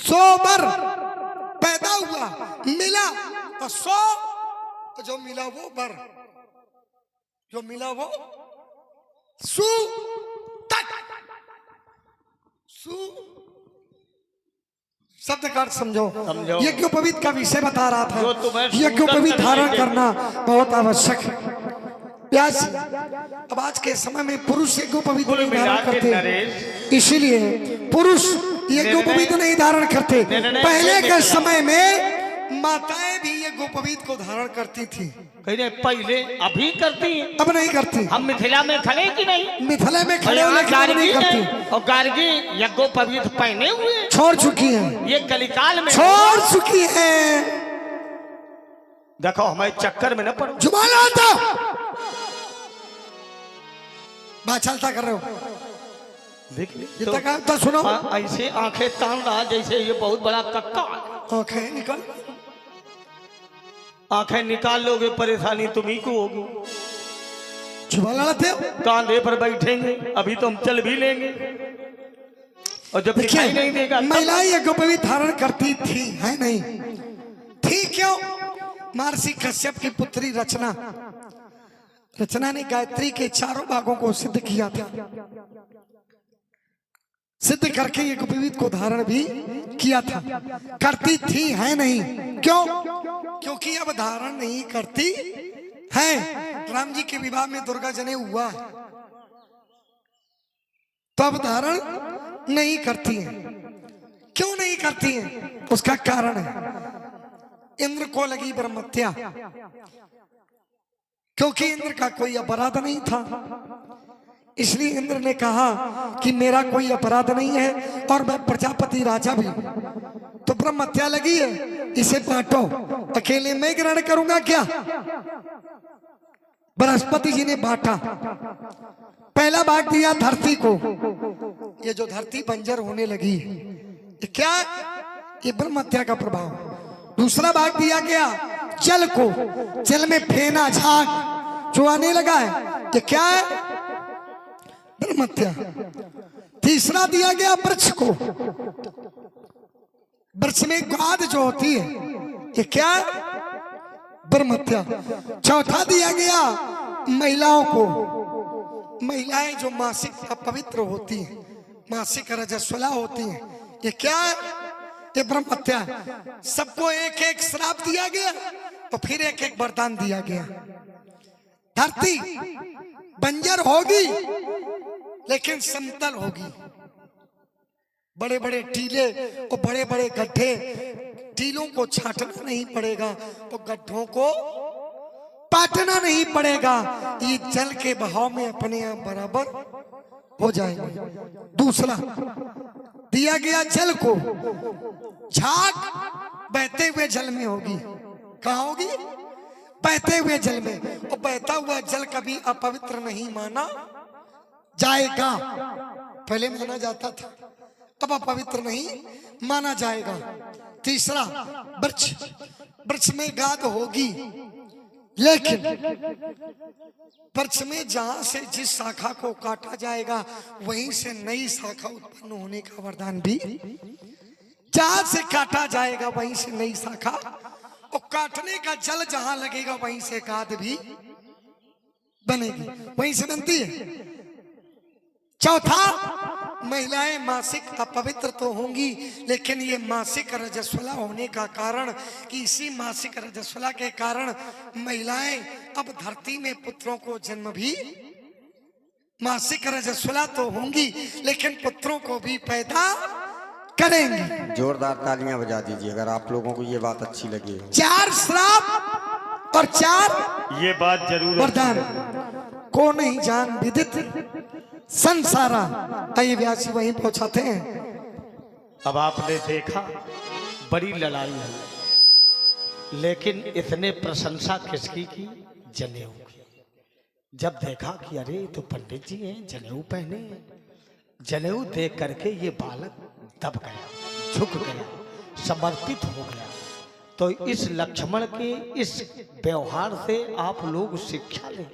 100 बर पैदा हुआ, मिला तो 100, जो मिला वो बर, जो मिला वो सु तक। सु शब्द का अर्थ समझो। यज्ञोपवीत का विषय बता रहा था। यज्ञोपवीत धारण करना बहुत आवश्यक है। प्यास अब आज के समय में पुरुष यज्ञोपवीत नहीं धारण करते, इसीलिए पुरुष यज्ञोपवीत नहीं धारण करते। पहले के समय में माताएं भी यज्ञोपवीत को धारण करती थी। पहले अभी करती हैं, अब नहीं करती। हम मिथिला में खड़े कि नहीं? मिथिला में खड़े होने के नहीं करती। और गार्गी यज्ञोपवीत पहने हुए छोड़ चुकी है, ये कलिकाल में छोड़ चुकी है। देखो हमारे चक्कर में न पड़ो। जुबान आता बात चलता कर रहे हो, देख ली तो सुनो। ऐसे आंखें तान रहा जैसे ये बहुत बड़ा कक्का। आंखें निकल, आंखें निकाल लोगे परेशानी तुम्ही को होगी। जुबान लड़ाते हो, कांधे पर बैठेंगे, अभी तो हम चल भी लेंगे और जब दिखाई नहीं देगा। महिलाएं यज्ञोपवीत धारण करती थी, है नहीं थी? क्यों? महर्षि कश्यप की पुत्री रचना ने गायत्री के चारों भागों को सिद्ध किया था। सिद्ध करके यज्ञोपवीत को धारण भी किया था। करती थी, है नहीं? क्यों? क्योंकि अब धारण नहीं करती है। राम जी के विवाह में दुर्गा जनेऊ हुआ है, तो अब धारण नहीं करती है। क्यों नहीं करती है? उसका कारण है इंद्र को लगी ब्रह्महत्या, क्योंकि इंद्र का कोई अपराध नहीं था। इसलिए इंद्र ने कहा कि मेरा कोई अपराध नहीं है और मैं प्रजापति राजा भी, तो ब्रह्महत्या लगी है, इसे बांटो। अकेले मैं ग्रहण करूंगा क्या? बृहस्पति जी ने बांटा। पहला भाग दिया धरती को, ये जो धरती बंजर होने लगी, ये क्या? ये ब्रह्महत्या का प्रभाव। दूसरा भाग दिया गया जल को, जल में फेना झाग जो आने लगा है, ये क्या है? ब्रह्महत्या। तीसरा दिया गया वृक्ष को, वृक्ष में गाद जो होती है, ये क्या है? ब्रह्महत्या। चौथा दिया गया महिलाओं को, महिलाएं जो मासिक अपवित्र होती हैं, मासिक रजस्वला होती हैं, ये क्या है? ये ब्रह्महत्या। सबको एक एक श्राप दिया गया तो फिर एक एक वरदान दिया गया। धरती बंजर होगी लेकिन समतल होगी। बड़े बड़े टीले और बड़े बड़े गड्ढे, टीलों को छाटना नहीं पड़ेगा तो गड्ढों को पाटना नहीं पड़ेगा। ये जल के बहाव में अपने आप बराबर हो जाएंगे। दूसरा दिया गया जल को, झाग बहते हुए जल में होगी। कहाँ होगी? बहते हुए जल में। और बहता हुआ जल कभी अपवित्र नहीं माना जाएगा। पहले माना जाता था, अब अपवित्र नहीं माना जाएगा। तीसरा वृक्ष, वृक्ष में गाद होगी, लेकिन वृक्ष में जहां से जिस शाखा को काटा जाएगा वहीं से नई शाखा उत्पन्न होने का वरदान भी। जहां से काटा जाएगा वहीं से नई शाखा, और काटने का जल जहां लगेगा वहीं से गाद भी बनेगी, वहीं से बनती है। चौथा, महिलाएं मासिक अपवित्र तो होंगी, लेकिन ये मासिक रजस्वला होने का कारण कि इसी मासिक रजस्वला के कारण महिलाएं अब धरती में पुत्रों को जन्म भी, मासिक रजस्वला तो होंगी लेकिन पुत्रों को भी पैदा करेंगी। जोरदार तालियां बजा दीजिए अगर आप लोगों को ये बात अच्छी लगी। 4 श्राप और 4 ये बात जरूर वरदान को नहीं जान विदित संसारा। आइए व्यासी वहीं पहुंचाते हैं। अब आपने देखा बड़ी लड़ाई है, लेकिन इतने प्रशंसा किसकी की? जनेऊ की। जब देखा कि अरे तो पंडित जी हैं, जनेऊ पहने, जनेऊ देख करके ये बालक दब गया, झुक गया, समर्पित हो गया। तो इस लक्ष्मण के इस व्यवहार से आप लोग शिक्षा लें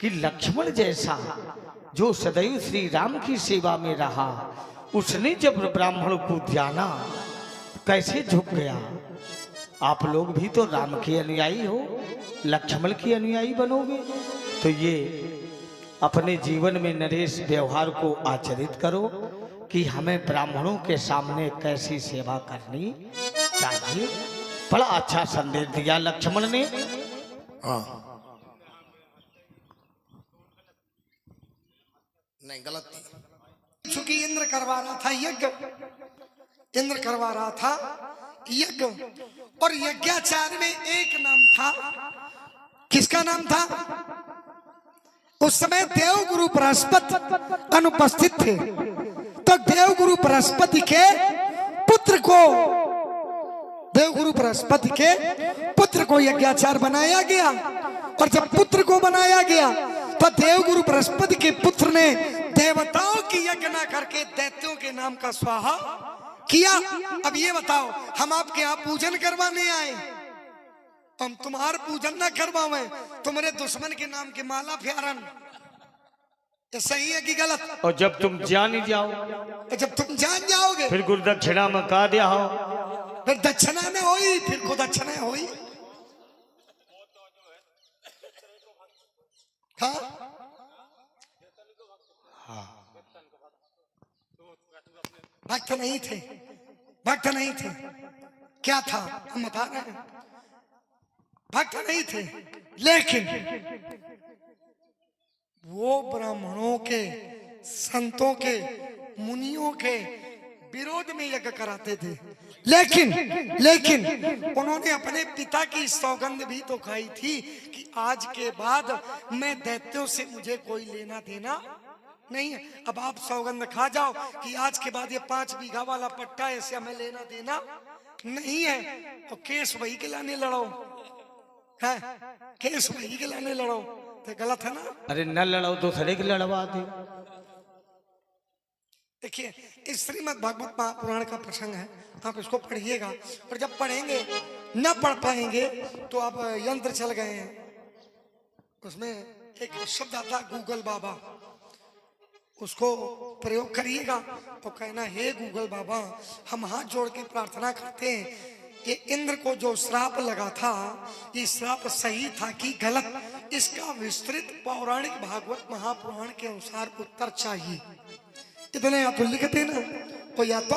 कि लक्ष्मण जैसा जो सदैव श्री राम की सेवा में रहा, उसने जब ब्राह्मण को जाना कैसे झुक गया? आप लोग भी तो राम के अनुयायी हो, लक्ष्मण के अनुयायी बनोगे तो ये अपने जीवन में नरेश व्यवहार को आचरित करो कि हमें ब्राह्मणों के सामने कैसी सेवा करनी चाहिए। बड़ा अच्छा संदेश दिया लक्ष्मण ने। हाँ नहीं गलत नहीं। चूंकि इंद्र करवा रहा था यज्ञ, इंद्र करवा रहा था यज्ञ, और यज्ञाचार्य में एक नाम था। किसका नाम था? उस समय देवगुरु बृहस्पति अनुपस्थित थे, तो देवगुरु बृहस्पति के पुत्र को, देवगुरु बृहस्पति के पुत्र को यज्ञाचार्य बनाया गया। और जब पुत्र को बनाया गया तो देवगुरु बृहस्पति के पुत्र ने देवताओं की यज्ञ ना करके दैत्यों के नाम का स्वाहा किया। अब ये बताओ, हम आपके यहाँ पूजन करवाने आए, हम तुम्हारा पूजन ना करवावे, तुम्हारे दुश्मन के नाम के माला फेरन, ये सही है कि गलत? और जब तुम जान ही जाओ, जब तुम जान जाओगे फिर गुरु दक्षिणा में कहा दिया हो, फिर दक्षिणा में होई, फिर को दक्षिणा होई। हाँ भक्त नहीं थे, भक्त नहीं थे। क्या था हम बता रहे हैं, भक्त नहीं थे, लेकिन वो ब्राह्मणों के, संतों के, मुनियों के विरोध में यज्ञ कराते थे। लेकिन उन्होंने अपने पिता की सौगंध भी तो खाई थी कि आज के बाद मैं दैत्यों से मुझे कोई लेना देना नहीं है। अब आप सौगंध खा जाओ कि आज के बाद ये 5 बीघा वाला पट्टा ऐसे हमें लेना देना नहीं है, तो केस वही के लाने लड़ो, है केस वही के लाने लड़ो, तो गलत है ना? अरे न लड़ो तो सड़े के लड़वा दे। देखिए, इस श्रीमद् भागवत महापुराण का प्रसंग है, आप इसको पढ़िएगा। और जब पढ़ेंगे न पढ़ पाएंगे तो आप यंत्र चल गए हैं, उसमें एक शब्द आता गूगल बाबा, उसको प्रयोग करिएगा तो कहना, हे गूगल बाबा, हम हाथ जोड़ के प्रार्थना करते हैं, ये इंद्र को जो श्राप लगा था, ये श्राप सही था कि गलत, इसका विस्तृत पौराणिक भागवत महापुराण के अनुसार उत्तर चाहिए। इतने या तो लिख देना और या तो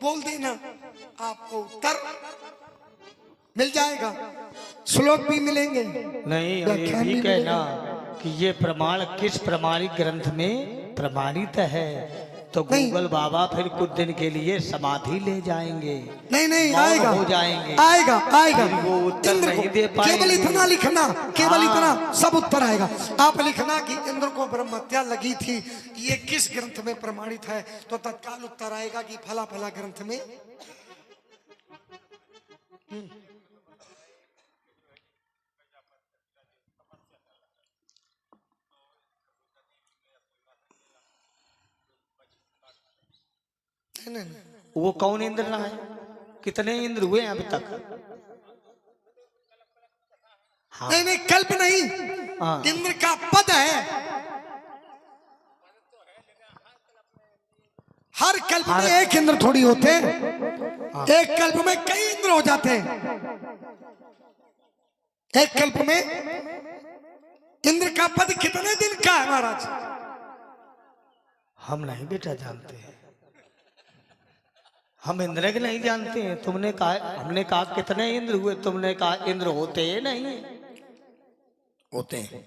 बोल देना, आपको उत्तर मिल जाएगा, श्लोक भी मिलेंगे। नहीं, ये भी कहना कि ये प्रमाण किस प्रमाणिक ग्रंथ में प्रमाणित है, तो गूगल बाबा फिर कुछ दिन के लिए समाधि ले जाएंगे। नहीं आएगा, हो जाएंगे, आएगा आएगा, वो उत्तर नहीं दे पाएंगे। केवल इतना लिखना, केवल इतना, सब उत्तर आएगा। आप लिखना कि इंद्र को ब्रह्म हत्या लगी थी, ये किस ग्रंथ में प्रमाणित है, तो तत्काल उत्तर आएगा कि फला फला ग्रंथ में। नहीं। वो कौन इंद्र रहा है? कितने इंद्र हुए अब तक? हाँ। नहीं कल्प नहीं, हाँ। इंद्र का पद है। हर कल्प में एक इंद्र थोड़ी होते हैं, हाँ। एक कल्प में कई इंद्र हो जाते हैं। एक कल्प में इंद्र का पद कितने दिन का है महाराज? हम नहीं बेटा जानते हैं, हम इंद्र के नहीं जानते हैं। तुमने कहा, हमने कहा कितने इंद्र हुए, तुमने कहा इंद्र होते नहीं होते हैं।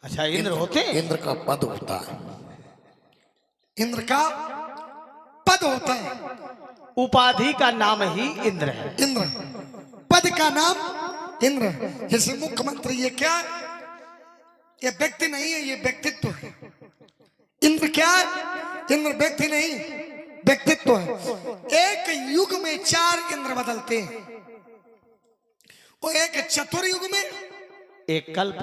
अच्छा, इंद्र होते हैं? इंद्र का पद होता है, इंद्र का पद होता है, उपाधि का नाम ही इंद्र है। इंद्र पद का नाम इंद्र। जैसे मुख्यमंत्री, ये क्या है? ये व्यक्ति नहीं है, ये व्यक्तित्व है। इंद्र क्या है? इंद्र व्यक्ति नहीं, व्यक्तित्व है। एक युग में 4 इंद्र बदलते हैं, और एक चतुर्युग में, एक कल्प,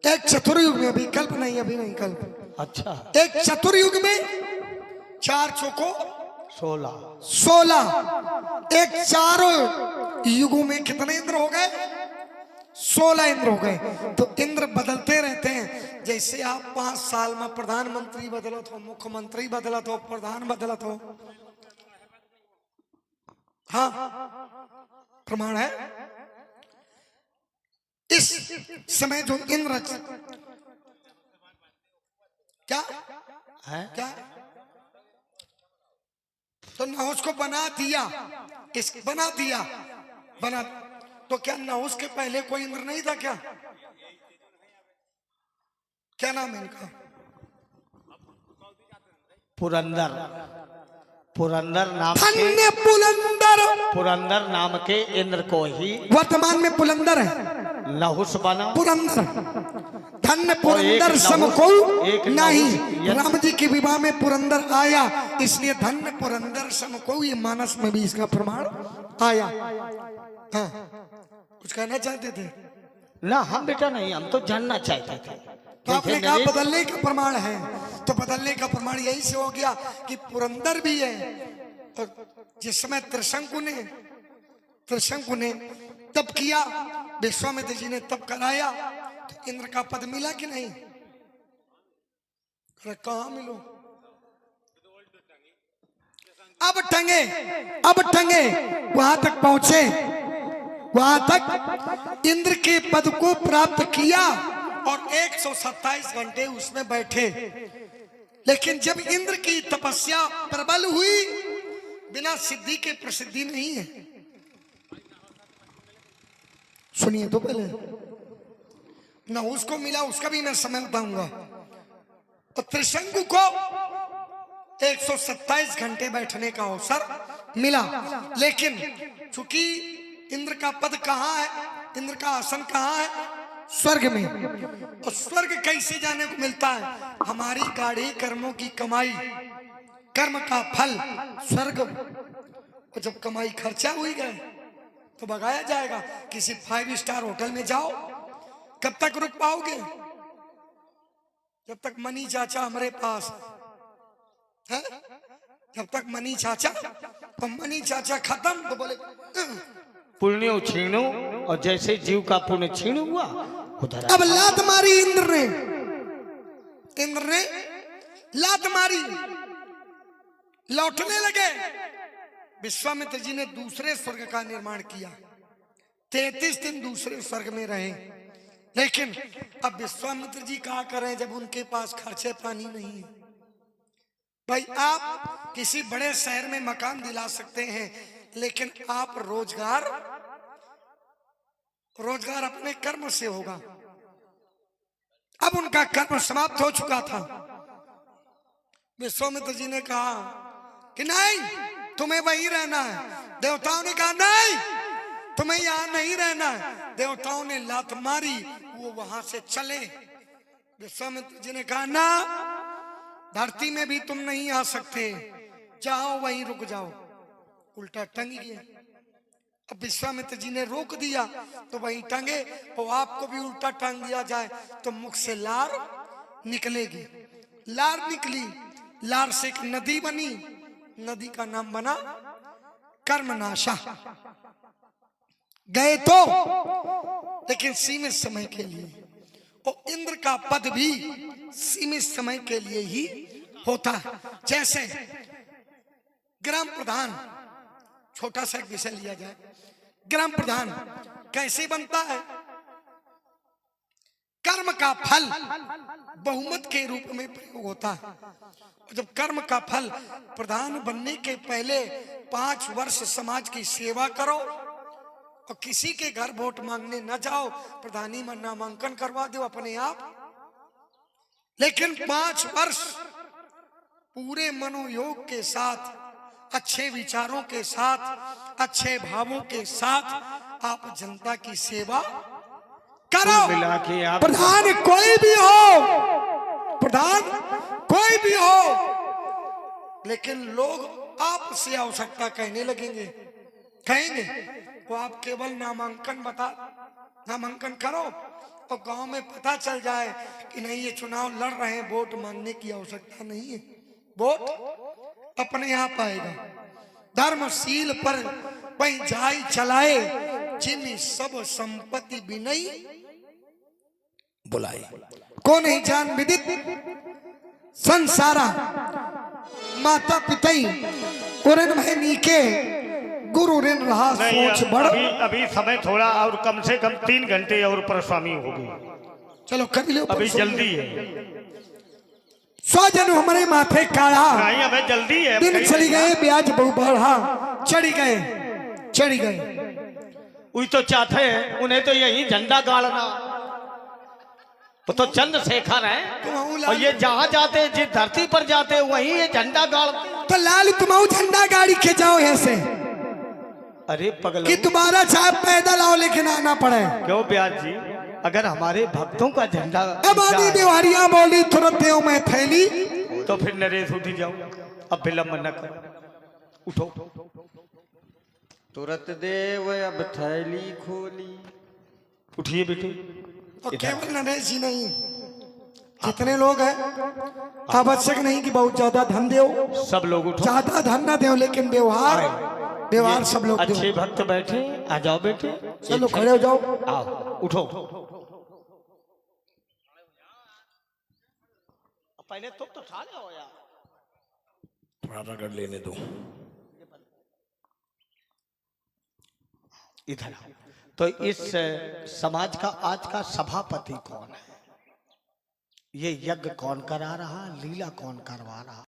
एक चतुर्युग में, अभी कल्प नहीं, अभी नहीं कल्प। अच्छा, एक चतुर्युग में 4 चौको 16, एक चारों युगों में कितने इंद्र हो गए? 16 इंद्र हो गए। तो इंद्र बदलते रहते हैं। जैसे आप 5 साल में प्रधानमंत्री बदलत हो, मुख्यमंत्री बदलत हो, प्रधान बदलत हो, हाँ प्रमाण है। इस समय जो इंद्र क्या है क्या तो नहुस को बना दिया, इस बना दिया बना, तो क्या नहुस के पहले कोई इंद्र नहीं था क्या? क्या नाम है इनका? पुरंदर, पुरंदर नाम धन्य के, पुलंदर, पुरंदर नाम के इंद्र को ही वर्तमान में पुलंदर है, नहुस बना। पुरंदर, धन्य और पुरंदर एक सम नहुस- को एक नहीं। नहुस- राम जी के विवाह में पुरंदर आया, इसलिए धन्य पुरंदर सम को, ये मानस में भी इसका प्रमाण आया। हाँ कुछ कहना चाहते थे? ना हम बेटा नहीं, हम तो जानना चाहते थे। तो आपने देखिए कहा नरेश, बदलने का प्रमाण है, तो बदलने का प्रमाण यही से हो गया कि पुरंदर भी है। और जिस समय त्रिशंकु ने तब किया, विश्वामित्र जी ने तब कराया, तो इंद्र का पद मिला कि नहीं? अरे कहाँ मिलो? अब टंगे वहां तक पहुंचे, वहां तक इंद्र के पद को प्राप्त किया और 127 घंटे उसमें बैठे। लेकिन जब इंद्र की तपस्या प्रबल हुई, बिना सिद्धि के प्रसिद्धि नहीं है। सुनिए तो पहले, ना उसको मिला, उसका भी मैं समय बताऊंगा। तो त्रिशंकु को 127 घंटे बैठने का अवसर मिला, लेकिन चूंकि इंद्र का पद कहाँ है, इंद्र का आसन कहाँ है? स्वर्ग में। और स्वर्ग कैसे जाने को मिलता है? हमारी गाढ़ी कर्मों की कमाई, कर्म का फल स्वर्ग। और जब कमाई खर्चा हुई गए तो भगाया जाएगा। किसी 5 स्टार होटल में जाओ, कब तक रुक पाओगे? जब तक मनी चाचा हमारे पास है, जब तक मनी चाचा, तो मनी चाचा खत्म तो बोले पुण्य छीणु, और जैसे जीव का पुण्य छीण हुआ उधर अब लात मारी इंद्र ने लात मारी, लौटने लगे। विश्वामित्र जी ने दूसरे स्वर्ग का निर्माण किया, 33 दिन दूसरे स्वर्ग में रहे। लेकिन अब विश्वामित्र जी क्या करें जब उनके पास खर्चे पानी नहीं है? भाई आप किसी बड़े शहर में मकान दिला सकते हैं, लेकिन आप रोजगार अपने कर्म से होगा। अब उनका कर्म समाप्त हो चुका था। विश्वामित्र जी ने कहा कि नहीं, तुम्हें वहीं रहना है। देवताओं ने कहा नहीं, तुम्हें यहां नहीं रहना है। देवताओं ने लात मारी, वो वहां से चले। विश्वामित्र जी ने कहा ना, धरती में भी तुम नहीं आ सकते, जाओ वहीं रुक जाओ। उल्टा टंग गए। अब विश्वामित्र जी ने रोक दिया तो वहीं टंगे, और आपको भी उल्टा टांग दिया जाए तो मुख से लार निकलेगी। लार निकली, लार से एक नदी बनी, नदी का नाम बना कर्मनाशा। गए तो, लेकिन सीमित समय के लिए। और इंद्र का पद भी सीमित समय के लिए ही होता है। जैसे ग्राम प्रधान, छोटा सा एक विषय लिया जाए, ग्राम प्रधान कैसे बनता है? कर्म का फल बहुमत के रूप में प्रयोग होता है। और जब कर्म का फल, प्रधान बनने के पहले 5 वर्ष समाज की सेवा करो, और किसी के घर वोट मांगने न जाओ, प्रधानी में नामांकन करवा दो अपने आप। लेकिन 5 वर्ष पूरे मनोयोग के साथ, अच्छे विचारों के साथ, अच्छे भावों के साथ आप जनता की सेवा करो। मिला के आप प्रधान कोई भी हो, प्रधान कोई भी हो, लेकिन लोग आपसे आवश्यकता कहने लगेंगे, कहेंगे वो आप केवल नामांकन करो, और गांव में पता चल जाए कि नहीं ये चुनाव लड़ रहे हैं, वोट मांगने की आवश्यकता नहीं है, वोट अपने आप आएगा। धर्मशील पर वही जाई चलाए, जिन सब संपत्ति बिनई बुलाए। कौन ही जान विदित संसारा, माता पितई उरन भय नीके, गुरु ऋण रहा नहीं, सोच बड़। अभी समय थोड़ा और कम से कम 3 घंटे और परस्वामी होगी। चलो कर लो, अभी जल्दी है। 100 जन हमारे माथे काढ़ा, नहीं अबे जल्दी है। दिन चली गए ब्याज बहु बढ़ा, चढ़ी गए चढ़ी गए। वही तो चाहते हैं, उन्हें तो यही झंडा गाड़ना। वो तो चंद्रशेखर है और ये जहाँ जाते हैं, जिस धरती पर जाते हैं वहीं ये झंडा गाड़ते। तो लाल तुम झंडा गाड़ी के जाओ यहाँ से, अरे पगलो कि तुम्हारा चाहे पैदल आओ लेकिन आना पड़े। क्यों ब्याज जी, अगर हमारे भक्तों का झंडा अब आदि देवहरिया बोली तुरंत देव में थैली, तो फिर नरेश उठी जाओ, अब विलम्ब न करो, उठो। तुरंत देव अब थैली खोली। उठिए बेटे। और केवल नरेश जी नहीं, जितने लोग हैं आवश्यक नहीं कि बहुत ज्यादा धन दो, सब लोग उठो। ज्यादा धन न दो लेकिन व्यवहार सब लोग दो। अच्छे भक्त बैठे, आ जाओ बेटे। चलो खड़े हो जाओ, आओ उठो। पहले तुम तो ठा जाओ यार, थोड़ा रगड़ लेने दो। इधर आओ। तो इस समाज का आज का सभापति कौन है? ये यज्ञ कौन करा रहा, लीला कौन करवा रहा?